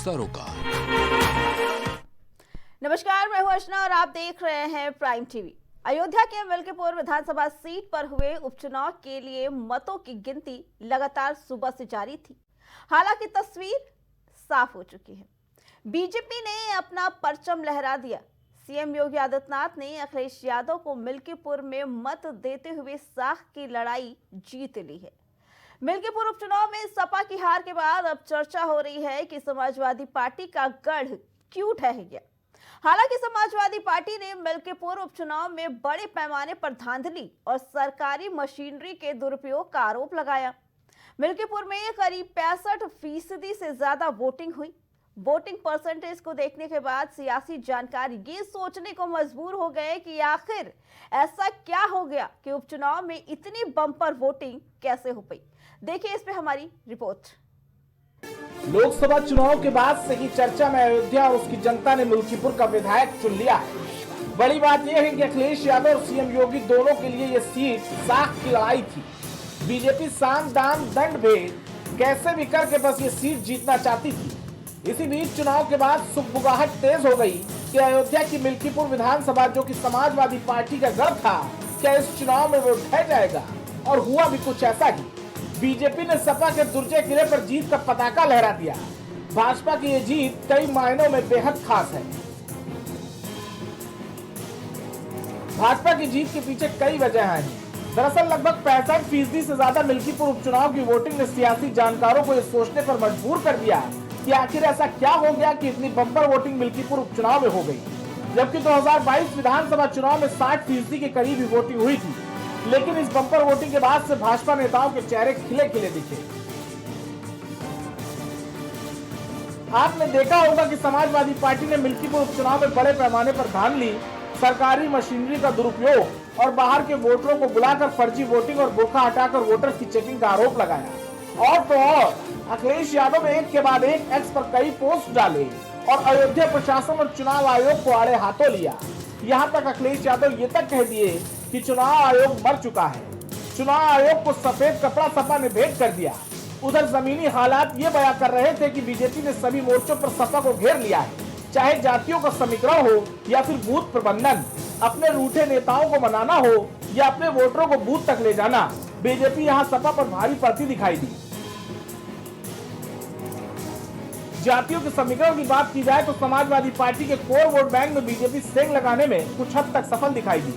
सरोकार। नमस्कार, मैं हूं अर्चना और आप देख रहे हैं प्राइम टीवी। अयोध्या के मिल्कीपुर विधानसभा सीट पर हुए उपचुनाव के लिए मतों की गिनती लगातार सुबह से जारी थी। हालांकि तस्वीर साफ हो चुकी है। बीजेपी ने अपना परचम लहरा दिया। सीएम योगी आदित्यनाथ ने अखिलेश यादव को मिल्कीपुर में मत देते हुए साख की लड़ाई जीत ली है। मिल्कीपुर उपचुनाव में सपा की हार के बाद अब चर्चा हो रही है कि समाजवादी पार्टी का गढ़ क्यों ढह गया। हालांकि समाजवादी पार्टी ने मिल्कीपुर उपचुनाव में बड़े पैमाने पर धांधली और सरकारी मशीनरी के दुरुपयोग का आरोप लगाया। मिल्कीपुर में करीब 65% से ज्यादा वोटिंग हुई। वोटिंग परसेंटेज को देखने के बाद सियासी जानकारी ये सोचने को मजबूर हो गए कि आखिर ऐसा क्या हो गया कि उपचुनाव में इतनी बम्पर वोटिंग कैसे हो पाई। देखिए इस पे हमारी रिपोर्ट। लोकसभा चुनाव के बाद से ही चर्चा में अयोध्या और उसकी जनता ने मिल्कीपुर का विधायक चुन लिया है। बड़ी बात यह है कि अखिलेश यादव और सीएम योगी दोनों के लिए ये सीट साख की लड़ाई थी। बीजेपी साम दाम दंड भेद कैसे भी करके बस ये सीट जीतना चाहती थी। इसी बीच चुनाव के बाद सुगबुगाहट तेज हो गई कि अयोध्या की मिल्कीपुर विधानसभा जो कि समाजवादी पार्टी का गढ़ था, क्या इस चुनाव में वो ढह जाएगा। और हुआ भी कुछ ऐसा ही। बीजेपी ने सपा के दुर्जय किले पर जीत का पताका लहरा दिया। भाजपा की ये जीत कई मायनों में बेहद खास है। भाजपा की जीत के पीछे कई वजह हैं। दरअसल लगभग 65% से ज्यादा मिल्कीपुर उपचुनाव की वोटिंग ने सियासी जानकारों को ये सोचने पर मजबूर कर दिया कि आखिर ऐसा क्या हो गया कि इतनी बम्पर वोटिंग मिल्कीपुर उपचुनाव में हो गई। जबकि 2022 विधानसभा चुनाव में 60% के करीब ही वोटिंग हुई थी। लेकिन इस बम्पर वोटिंग के बाद से भाजपा नेताओं के चेहरे खिले खिले दिखे। आपने देखा होगा कि समाजवादी पार्टी ने मिल्कीपुर उपचुनाव में बड़े पैमाने पर धांधली, सरकारी मशीनरी का दुरुपयोग और बाहर के वोटरों को बुलाकर फर्जी वोटिंग और बुर्का हटाकर वोटर्स की चेकिंग का आरोप लगाया। और तो और अखिलेश यादव ने एक के बाद एक एक्स पर कई पोस्ट डाले और अयोध्या प्रशासन और चुनाव आयोग को आड़े हाथों लिया। यहाँ तक अखिलेश यादव ये तक कह दिए कि चुनाव आयोग मर चुका है। चुनाव आयोग को सफेद कपड़ा सपा ने भेंट कर दिया। उधर जमीनी हालात ये बयां कर रहे थे कि बीजेपी ने सभी मोर्चों पर सपा को घेर लिया है। चाहे जातियों का समीकरण हो या फिर बूथ प्रबंधन, अपने रूठे नेताओं को मनाना हो या अपने वोटरों को बूथ तक ले जाना, बीजेपी यहाँ सपा पर भारी पड़ती दिखाई दी। जातियों के समीकरण की बात की जाए तो समाजवादी पार्टी के कोर वोट बैंक में बीजेपी सेंग लगाने में कुछ हद तक सफल दिखाई दी।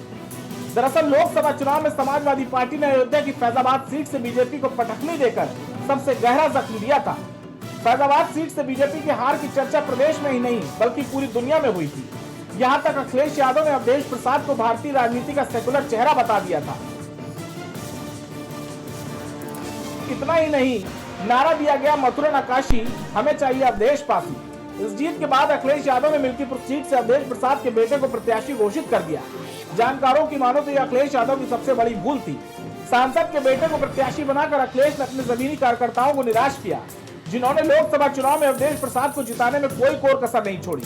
दरअसल लोकसभा चुनाव में समाजवादी पार्टी ने अयोध्या की फैजाबाद सीट से बीजेपी को पटखनी देकर सबसे गहरा जख्म दिया था। फैजाबाद सीट से बीजेपी की हार की चर्चा प्रदेश में ही नहीं बल्कि पूरी दुनिया में हुई थी। यहाँ तक अखिलेश यादव ने अवधेश प्रसाद को भारतीय राजनीति का सेकुलर चेहरा बता दिया था। इतना ही नहीं, नारा दिया गया मथुरा नकाशी, हमें चाहिए अवधेश पासी। इस जीत के बाद अखिलेश यादव ने मिल्कीपुर सीट से अवधेश प्रसाद के बेटे को प्रत्याशी घोषित कर दिया। जानकारों की मानो तो यह अखिलेश यादव की सबसे बड़ी भूल थी। सांसद के बेटे को प्रत्याशी बनाकर अखिलेश ने अपने जमीनी कार्यकर्ताओं को निराश किया, जिन्होंने लोकसभा चुनाव में अवधेश प्रसाद को जिताने में कोई कोर कसर नहीं छोड़ी।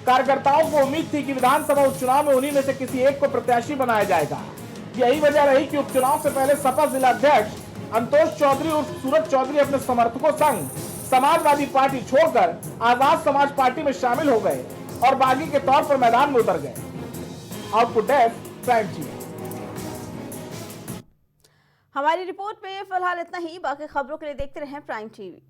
कार्यकर्ताओं को उम्मीद थी कि विधानसभा उपचुनाव में उन्हीं में से किसी एक को प्रत्याशी बनाया जाएगा। यही वजह रही कि उपचुनाव से पहले सपा जिला अध्यक्ष अंतोष चौधरी और सूरज चौधरी अपने समर्थकों संग समाजवादी पार्टी छोड़कर आजाद समाज पार्टी में शामिल हो गए और बागी के तौर पर मैदान में उतर गए। Output desk prime TV. हमारी रिपोर्ट में फिलहाल इतना ही। बाकी खबरों के लिए देखते रहें प्राइम टीवी।